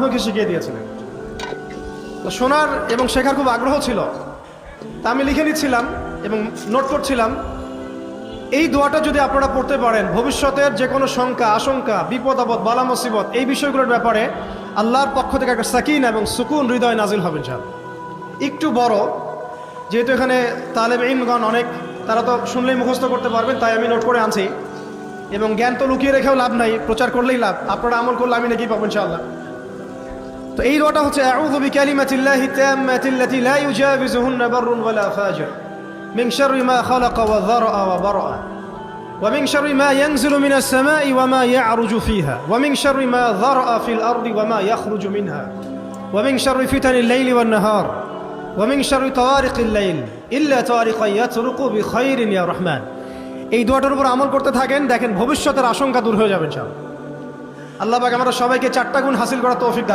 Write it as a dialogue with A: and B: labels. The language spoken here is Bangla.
A: আমাকে শিখিয়ে দিয়েছিলেন। তো শোনার এবং শেখার খুব আগ্রহ ছিল, তা আমি লিখে নিচ্ছিলাম এবং নোট করছিলাম। এই দোয়াটা যদি আপনারা পড়তে পারেন, ভবিষ্যতের যে কোনো শঙ্কা, আশঙ্কা, বিপদ আপদ, বালা মুসিবত, এই বিষয়গুলোর ব্যাপারে আল্লাহর পক্ষ থেকে একটা সাকিনা এবং সুকুন হৃদয় নাজিল হবে ইনশাআল্লাহ। একটু বড়, যেহেতু এখানে তালেবে ইলমগণ অনেক, তারা তো শুনলেই মুখস্থ করতে পারবেন, তাই আমি নোট করে আনছি। এবং জ্ঞান তো লুকিয়ে রেখেও লাভ নাই, প্রচার করলেই লাভ, আপনারা আমল করলে আমি নাকি পাবো ইনশাআল্লাহ। তো এই দোয়াটা হচ্ছে আউযু বিকালিমাতিল্লাহি তাম্মাতিল্লাতি লা ইউজাবিজুহুন্না বাররুন ওয়ালা ফাজির মিন শাররি মা খালাকা ওয়া যারআ ওয়া বারআ ওয়া মিন শাররি মা ইয়ানজিলু মিনাস সামাই ওয়া মা ইয়া'রুজু ফিহা ওয়া মিন শাররি মা যারআ ফিল আরদি ওয়া মা ইয়াখরুজু মিনহা ওয়া মিন শাররি ফিতানিল লাইলি ওয়ান নাহার ওয়া মিন শাররি তাওয়ারিকিল লাইল ইল্লা তাওয়ারিকা ইয়াতরুকু বিখাইরিন ইয়া রহমান। এই দোয়াটার উপর আমল করতে থাকেন, দেখেন ভবিষ্যতের আশঙ্কা দূর হয়ে যাবে ইনশাআল্লাহ। আল্লাহ পাক আমরা সবাইকে 4টা গুণ হাসিল করার তৌফিক দান।